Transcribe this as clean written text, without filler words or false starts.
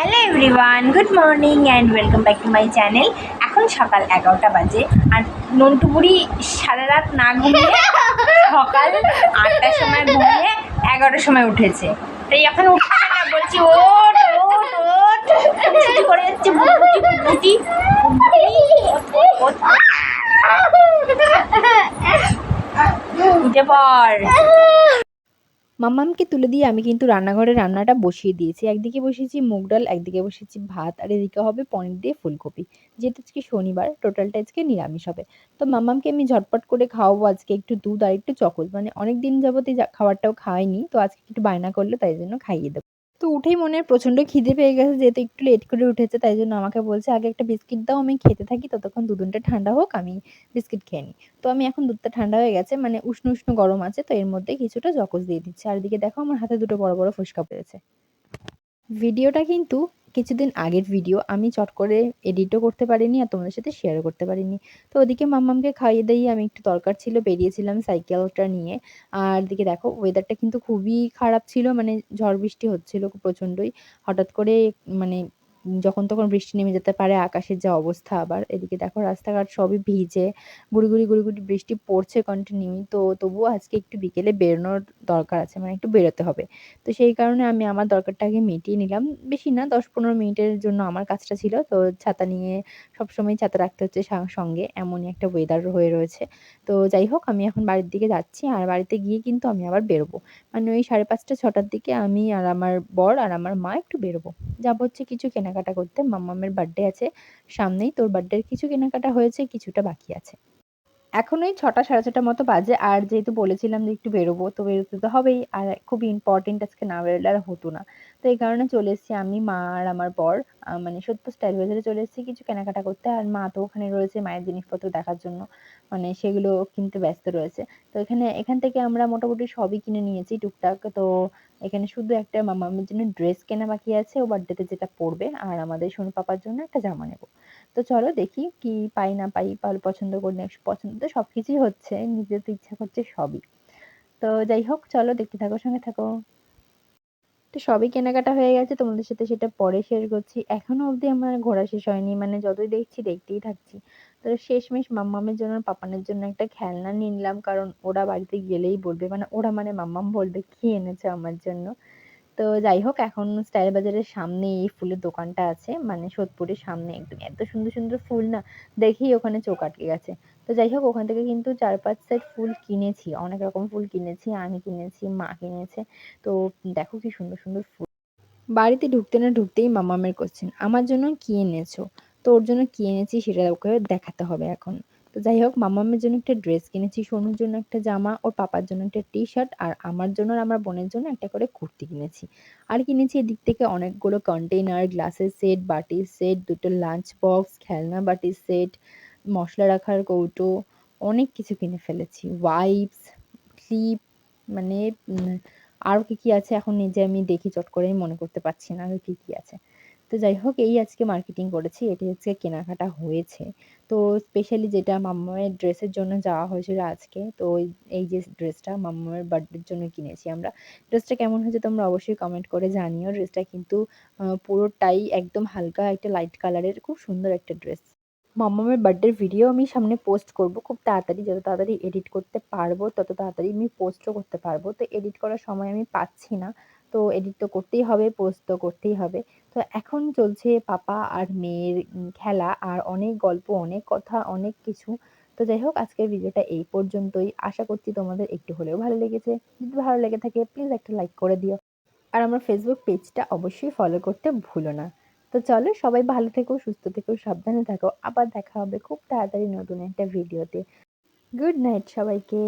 Hello everyone, good morning and welcome back to my channel. এখন সকাল 11টা বাজে আর নন্টু বুড়ি সারা রাত না ঘুমিয়ে সকাল 8টার সময় ঘুমিয়ে 11টার সময় উঠেছে। তাই এখন উঠছে না, বলছি ওঠ ওঠ ওঠ, ছুটি করে যাচ্ছে বুটি উঠে পড়। মাম্মামকে তুলে দিয়ে আমি কিন্তু রান্নাঘরে রান্নাটা বসিয়ে দিয়েছি। একদিকে বসিয়েছি মুগ ডাল, একদিকে বসিয়েছি ভাত, আর এদিকে হবে পনির দিয়ে ফুলকপি। যেহেতু আজকে শনিবার, টোটালটা আজকে নিরামিষ হবে। তো মাম্মামকে আমি ঝটপট করে খাওয়াবো আজকে একটু দুধ আর একটু চকোজ। মানে অনেকদিন যাবতই খাবারটাও খাওয়াইনি, তো আজকে একটু বায়না করলো, তাই জন্য খাইয়ে দেবো। তো উঠেই মনে প্রচণ্ড খিদে পেয়ে গেছে, যেহেতু একটু লেট করে উঠেছে, তাই জন্য আমাকে বলছে আগে একটা বিস্কিট দাও, আমি খেতে থাকি, ততক্ষণ দুধটা ঠান্ডা হোক, আমি বিস্কিট খেয়ে নিই। তো আমি এখন দুধটা ঠান্ডা হয়ে গেছে, মানে উষ্ণ উষ্ণ গরম আছে, তো এর মধ্যে কিছুটা জকোজ দিয়ে দিচ্ছি। আর এদিকে দেখো আমার হাতে দুটো বড় বড় ফুসকা পেয়েছে। ভিডিওটা কিন্তু কিছুদিন আগের ভিডিও, আমি চট করে এডিটও করতে পারিনি আর তোমাদের সাথে শেয়ারও করতে পারিনি। তো ওদিকে মাম্মামকে খাইয়ে দিয়ে আমি একটু দরকার ছিল, বেরিয়েছিলাম সাইকেলটা নিয়ে। আর এদিকে দেখো ওয়েদারটা কিন্তু খুবই খারাপ ছিল, মানে ঝড় বৃষ্টি হচ্ছিল খুব প্রচণ্ডই। হঠাৎ করে মানে যখন তখন বৃষ্টি নেমে যেতে পারে, আকাশের যা অবস্থা। আবার এদিকে দেখো রাস্তাঘাট সবই ভিজে, গুড়ি গুড়ি বৃষ্টি পড়ছে কন্টিনিউই। তো তবুও আজকে একটু বিকেলে বেরোনোর দরকার আছে, মানে একটু বেরোতে হবে। তো সেই কারণে আমি আমার দরকারটা আগে মিটিয়ে নিলাম। বেশি না, ১০-১৫ মিনিটের জন্য আমার কাজটা ছিল। তো ছাতা নিয়ে সবসময় ছাতা রাখতে হচ্ছে সঙ্গে, এমনই একটা ওয়েদার হয়ে রয়েছে। তো যাই হোক, আমি এখন বাড়ির দিকে যাচ্ছি। আর বাড়িতে গিয়ে কিন্তু আমি আবার বেরোবো। মানে ওই ৫:৩০-৬টার দিকে আমি আর আমার বর আর আমার মা একটু বেরোবো। যাবো হচ্ছে কিছু কেনাকাটা করতে। মাম্মামের বার্থডে আছে সামনেই। তো ওর বার্থডের কিছু কেনাকাটা হয়েছে, কিছুটা বাকি আছে। এখন ওই ৬টা ৬:৩০ মতো বাজে। আর যেহেতু বলেছিলাম যে একটু বেরোবো, তো বেরোতে তো হবেই। আর খুবই ইম্পর্টেন্ট, আজকে না বেরোলে আর হতো না। তো এই কারণে চলে এসেছি আমি, মা আর আমার বর। মানে সত্য স্টাইল বাজারে চলে এসেছি কিছু কেনাকাটা করতে। আর মা তো ওখানে রয়েছে মায়ের জিনিসপত্র দেখার জন্য। মানে সেগুলো কিনতে ব্যস্ত রয়েছে। তো এখান থেকে আমরা মোটামুটি সবই কিনে নিয়েছি টুকটাক। তো এখানে শুধু একটা মামামের জন্য ড্রেস কেনা বাকি আছে, ও বার্থডেতে যেটা পড়বে। আর আমাদের সোনু পাপার জন্য একটা জামা নেব। তো চলো দেখি কি পাই না পাই, পছন্দ করি না পছন্দ তো সবকিছুই হচ্ছে, নিজের তো ইচ্ছা করছে সবই। তো যাই হোক, চলো দেখতে থাকো, সঙ্গে থাকো। তো সবই কেনাকাটা হয়ে গেছে, তোমাদের সাথে সেটা পরে শেয়ার করছি। এখনো অবধি আমার ঘোরা শেষ হয়নি, মানে যতই দেখছি দেখতেই থাকছি। তো শেষমেশ মাম্মামের জন্য আর পাপানের জন্য একটা খেলনা নিয়ে নিলাম, কারণ ওরা বাড়িতে গেলেই বলবে, মানে ওরা মানে মাম্মাম বলবে কি এনেছো আমার জন্য। তো যাই হোক, এখন স্টাইল বাজারের সামনে এই ফুলের দোকানটা আছে, মানে সোদপুরের সামনে একদম। এত সুন্দর সুন্দর ফুল না, দেখেই ওখানে চোখ আটকে গেছে। তো যাই হোক, ওখান থেকে কিন্তু ৪-৫ সেট ফুল কিনেছি, অনেক রকম ফুল কিনেছি, আমি কিনেছি, মা কিনেছে। তো দেখো কি সুন্দর সুন্দর ফুল। বাড়িতে ঢুকতে না ঢুকতেই মামামের কোশ্চেন, আমার জন্য কি এনেছো? তো ওর জন্য কি এনেছি সেটা ওকে দেখাতে হবে এখন। তো যাই হোক, মামামের জন্য একটা ড্রেস কিনেছি, সোনুর জন্য একটা জামা, ওর পাপার জন্য একটা টি শার্ট, আর আমার জন্য আর আমার বোনের জন্য একটা করে কুর্তি কিনেছি। আর কিনেছি এদিক থেকে অনেকগুলো কন্টেইনার, গ্লাসের সেট, বাটির সেট, দুটো লাঞ্চ বক্স, খেলনা বাটির সেট, মশলা রাখার কৌটো, অনেক কিছু কিনে ফেলেছি। ওয়াইপস, ক্লিপ, মানে আরও কি কি আছে এখন নিজে আমি দেখি, চট করে আমি মনে করতে পারছি না আরও কি কি আছে। তো যাই হোক, এই আজকে মার্কেটিং করেছি, এটি হচ্ছে কেনাকাটা হয়েছে। তো স্পেশালি যেটা মাম্মামের ড্রেসের জন্য যাওয়া হয়েছিল আজকে, তো এই যে ড্রেসটা মাম্মামের বার্থডের জন্য কিনেছি আমরা। ড্রেসটা কেমন হয়েছে তোমরা অবশ্যই কমেন্ট করে জানিও। ড্রেসটা কিন্তু পুরোটাই একদম হালকা একটা লাইট কালারের, খুব সুন্দর একটা ড্রেস। মাম্মামের বার্থডের ভিডিও আমি সামনে পোস্ট করব খুব তাড়াতাড়ি। যত তাড়াতাড়ি এডিট করতে পারবো তত তাড়াতাড়ি আমি পোস্টও করতে পারবো। তো এডিট করার সময় আমি পাচ্ছি না। তো এডিট তো করতেই হবে, পোস্ট তো করতেই হবে। তো এখন চলছে পাপা আর মেয়ের খেলা, আর অনেক গল্প, অনেক কথা, অনেক কিছু। তো যাই হোক, আজকের ভিডিওটা এই পর্যন্তই। আশা করছি তোমাদের একটু হলেও ভালো লেগেছে। যদি ভালো লেগে থাকে প্লিজ একটা লাইক করে দিও। আর আমার ফেসবুক পেজটা অবশ্যই ফলো করতে ভুলো না। তো চলো, সবাই ভালো থেকো, সুস্থ থেকো, সাবধানে থাকো। আবার দেখা হবে খুব তাড়াতাড়ি নতুন একটা ভিডিওতে। গুড নাইট সবাইকে।